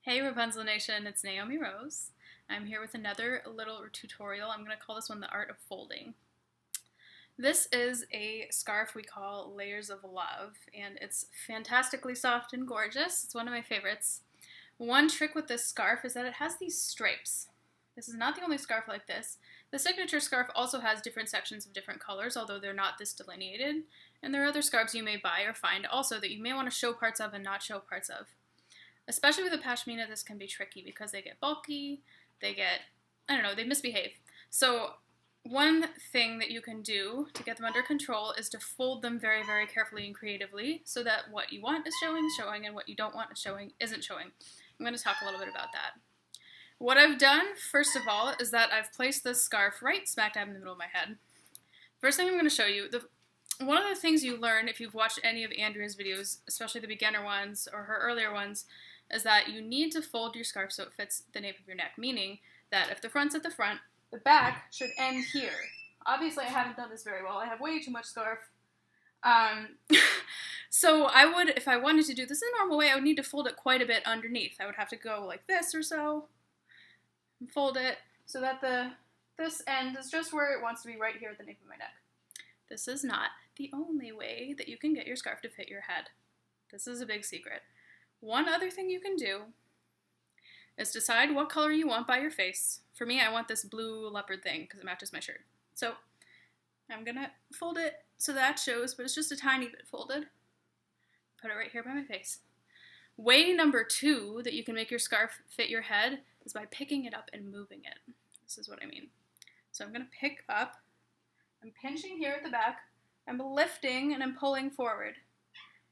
Hey Rapunzel Nation, it's Naomi Rose. I'm here with another little tutorial. I'm going to call this one the art of folding. This is a scarf we call Layers of Love, and it's fantastically soft and gorgeous. It's one of my favorites. One trick with this scarf is that it has these stripes. This is not the only scarf like this. The signature scarf also has different sections of different colors, although they're not this delineated. And there are other scarves you may buy or find also that you may want to show parts of and not show parts of. Especially with a pashmina, this can be tricky because they get bulky, they misbehave. So one thing that you can do to get them under control is to fold them very, very carefully and creatively so that what you want is showing, and what you don't want is showing isn't showing. I'm going to talk a little bit about that. What I've done, first of all, is that I've placed this scarf right smack dab in the middle of my head. First thing I'm going to show you, one of the things you learn if you've watched any of Andrea's videos, especially the beginner ones or her earlier ones, is that you need to fold your scarf so it fits the nape of your neck, meaning that if the front's at the front, the back should end here. Obviously, I haven't done this very well. I have way too much scarf. So I would, if I wanted to do this in a normal way, I would need to fold it quite a bit underneath. I would have to go like this or so, and fold it so that this end is just where it wants to be, right here at the nape of my neck. This is not the only way that you can get your scarf to fit your head. This is a big secret. One other thing you can do is decide what color you want by your face. For me, I want this blue leopard thing because it matches my shirt. So I'm going to fold it so that shows, but it's just a tiny bit folded. Put it right here by my face. Way number 2 that you can make your scarf fit your head is by picking it up and moving it. This is what I mean. So I'm going to pick up. I'm pinching here at the back. I'm lifting and I'm pulling forward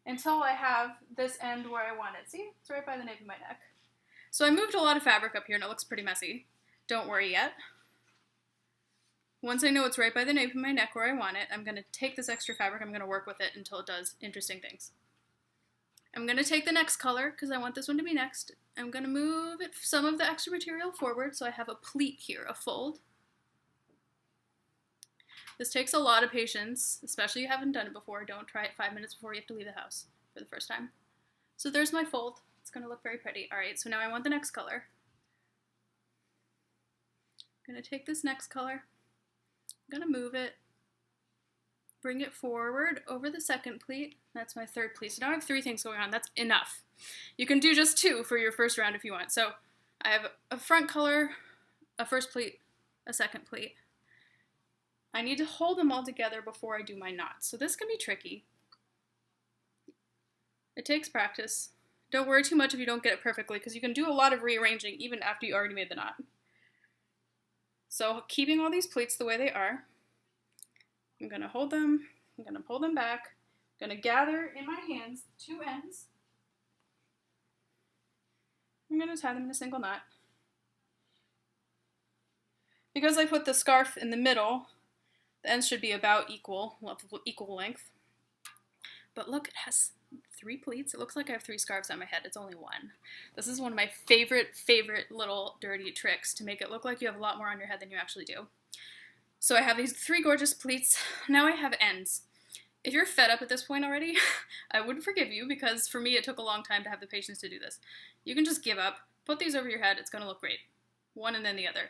until I have this end where I want it. See? It's right by the nape of my neck. So I moved a lot of fabric up here and it looks pretty messy. Don't worry yet. Once I know it's right by the nape of my neck where I want it, I'm going to take this extra fabric, I'm going to work with it until it does interesting things. I'm going to take the next color because I want this one to be next. I'm going to move some of the extra material forward so I have a pleat here, a fold. This takes a lot of patience, especially if you haven't done it before. Don't try it 5 minutes before you have to leave the house for the first time. So there's my fold. It's going to look very pretty. All right, so now I want the next color. I'm going to take this next color. I'm going to move it, bring it forward over the second pleat. That's my third pleat. So now I have 3 things going on. That's enough. You can do just 2 for your first round if you want. So I have a front color, a first pleat, a second pleat. I need to hold them all together before I do my knots. So this can be tricky. It takes practice. Don't worry too much if you don't get it perfectly because you can do a lot of rearranging even after you already made the knot. So keeping all these pleats the way they are, I'm going to hold them, I'm going to pull them back, I'm going to gather in my hands 2 ends. I'm going to tie them in a single knot. Because I put the scarf in the middle, the ends should be about equal length. But look, it has 3 pleats. It looks like I have 3 scarves on my head. It's only 1. This is one of my favorite little dirty tricks to make it look like you have a lot more on your head than you actually do. So I have these 3 gorgeous pleats. Now I have ends. If you're fed up at this point already, I wouldn't forgive you because for me it took a long time to have the patience to do this. You can just give up, put these over your head, it's going to look great. One and then the other.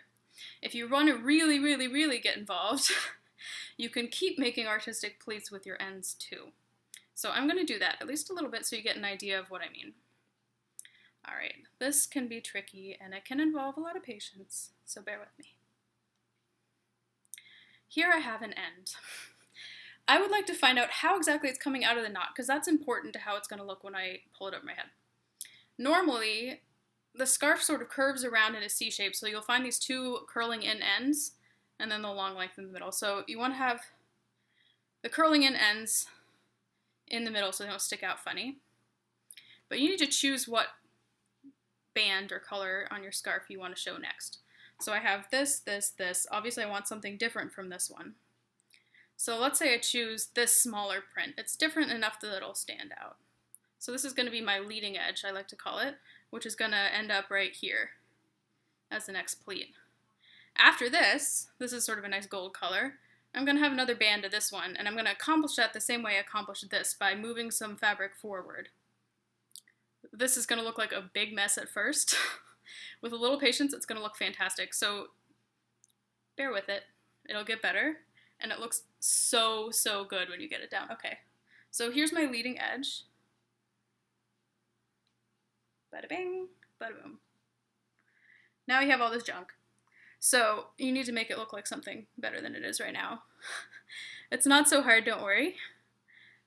If you want to really get involved, you can keep making artistic pleats with your ends too. So I'm going to do that, at least a little bit, so you get an idea of what I mean. Alright, this can be tricky, and it can involve a lot of patience, so bear with me. Here I have an end. I would like to find out how exactly it's coming out of the knot, because that's important to how it's going to look when I pull it over my head. Normally, the scarf sort of curves around in a C shape, so you'll find these 2 curling in ends, and then the long length in the middle. So you want to have the curling in ends in the middle so they don't stick out funny. But you need to choose what band or color on your scarf you want to show next. So I have this. Obviously I want something different from this one. So let's say I choose this smaller print. It's different enough that it'll stand out. So this is going to be my leading edge, I like to call it, which is going to end up right here as the next pleat. After this is sort of a nice gold color, I'm going to have another band of this one, and I'm going to accomplish that the same way I accomplished this, by moving some fabric forward. This is gonna look like a big mess at first. With a little patience, it's gonna look fantastic. So bear with it. It'll get better. And it looks so, so good when you get it down. Okay, so here's my leading edge. Bada bing, bada boom. Now you have all this junk. So you need to make it look like something better than it is right now. It's not so hard, don't worry.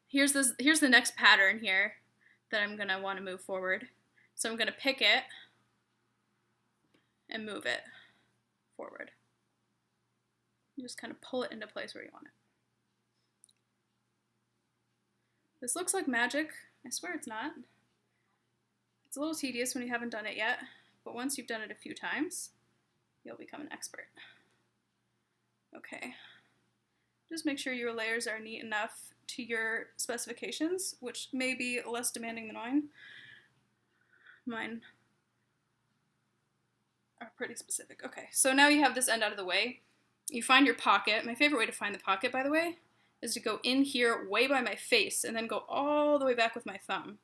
Here's the next pattern here that I'm gonna want to move forward. So I'm gonna pick it and move it forward. You just kind of pull it into place where you want it. This looks like magic. I swear it's not. It's a little tedious when you haven't done it yet, but once you've done it a few times, you'll become an expert. Okay. Just make sure your layers are neat enough to your specifications, which may be less demanding than mine. Mine are pretty specific. Okay, so now you have this end out of the way. You find your pocket. My favorite way to find the pocket, by the way, is to go in here way by my face and then go all the way back with my thumb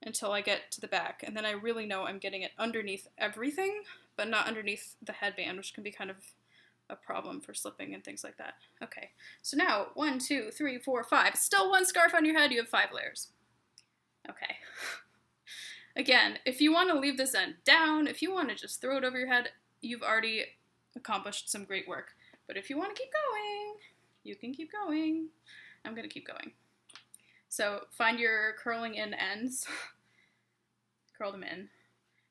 until I get to the back. And then I really know I'm getting it underneath everything, but not underneath the headband, which can be kind of a problem for slipping and things like that. Okay, so now 1, 2, 3, 4, 5. Still one scarf on your head, you have 5 layers. Okay. Again, if you want to leave this end down, if you want to just throw it over your head, you've already accomplished some great work. But if you want to keep going, you can keep going. I'm going to keep going. So find your curling in ends, curl them in,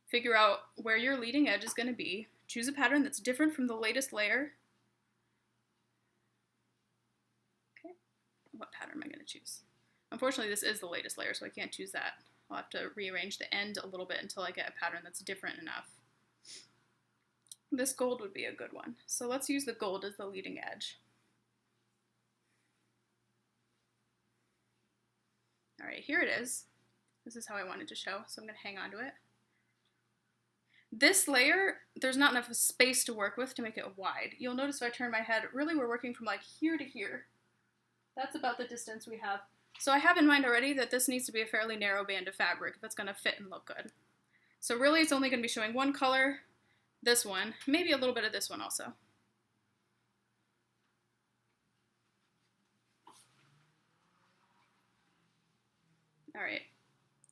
figure out where your leading edge is going to be, choose a pattern that's different from the latest layer. Okay, what pattern am I going to choose? Unfortunately, this is the latest layer, so I can't choose that. I'll have to rearrange the end a little bit until I get a pattern that's different enough. This gold would be a good one. So let's use the gold as the leading edge. All right, here it is. This is how I wanted to show, so I'm going to hang on to it. This layer, there's not enough space to work with to make it wide. You'll notice if I turn my head, really we're working from like here to here. That's about the distance we have. So I have in mind already that this needs to be a fairly narrow band of fabric if it's going to fit and look good. So really it's only going to be showing one color, this one, maybe a little bit of this one also. All right,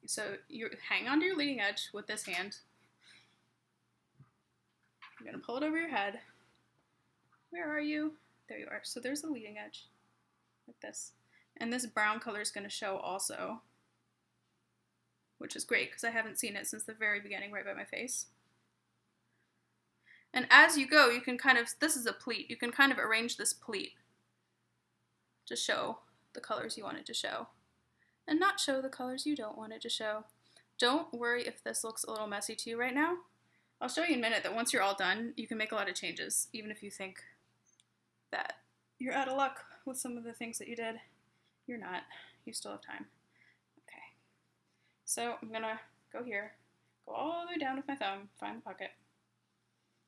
so you hang onto your leading edge with this hand. You're going to pull it over your head. Where are you? There you are. So there's the leading edge, like this. And this brown color is going to show also, which is great because I haven't seen it since the very beginning right by my face. And as you go, you can kind of, this is a pleat, you can kind of arrange this pleat to show the colors you want it to show and not show the colors you don't want it to show. Don't worry if this looks a little messy to you right now. I'll show you in a minute that once you're all done, you can make a lot of changes, even if you think that you're out of luck with some of the things that you did. You're not. You still have time. Okay. So I'm going to go here, go all the way down with my thumb, find the pocket,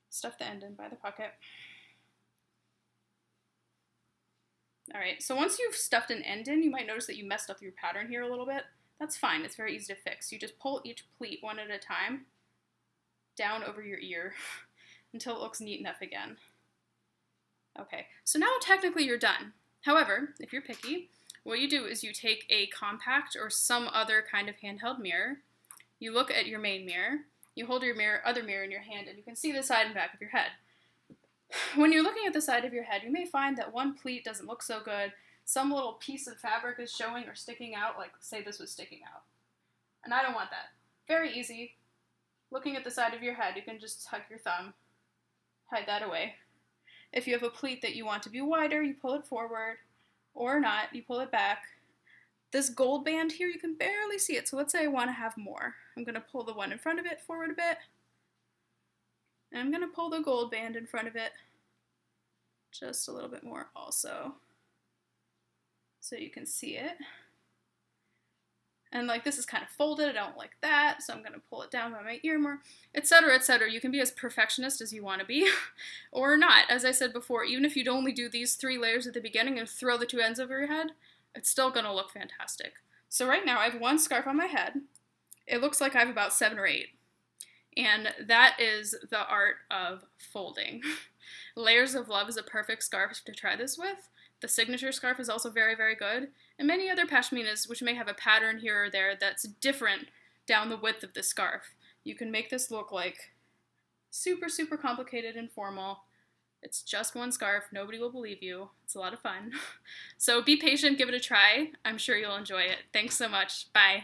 stuff the end in by the pocket. All right, so once you've stuffed an end in, you might notice that you messed up your pattern here a little bit. That's fine. It's very easy to fix. You just pull each pleat one at a time down over your ear until it looks neat enough again. Okay, so now technically you're done. However, if you're picky, what you do is you take a compact or some other kind of handheld mirror, you look at your main mirror, you hold your other mirror in your hand, and you can see the side and back of your head. When you're looking at the side of your head, you may find that one pleat doesn't look so good, some little piece of fabric is showing or sticking out, like say this was sticking out. And I don't want that. Very easy. Looking at the side of your head, you can just tuck your thumb, hide that away. If you have a pleat that you want to be wider, you pull it forward, or not, you pull it back. This gold band here, you can barely see it, so let's say I want to have more. I'm going to pull the one in front of it forward a bit, and I'm going to pull the gold band in front of it just a little bit more also, so you can see it. And like this is kind of folded, I don't like that, so I'm going to pull it down by my ear more, etc., etc. You can be as perfectionist as you want to be, or not. As I said before, even if you'd only do these 3 layers at the beginning and throw the 2 ends over your head, it's still going to look fantastic. So right now I have one scarf on my head. it looks like I have about 7 or 8. And that is the art of folding. Layers of Love is a perfect scarf to try this with. The signature scarf is also very, very good. And many other pashminas, which may have a pattern here or there that's different down the width of the scarf. You can make this look like super, super complicated and formal. It's just one scarf. Nobody will believe you. It's a lot of fun. So be patient, give it a try. I'm sure you'll enjoy it. Thanks so much. Bye.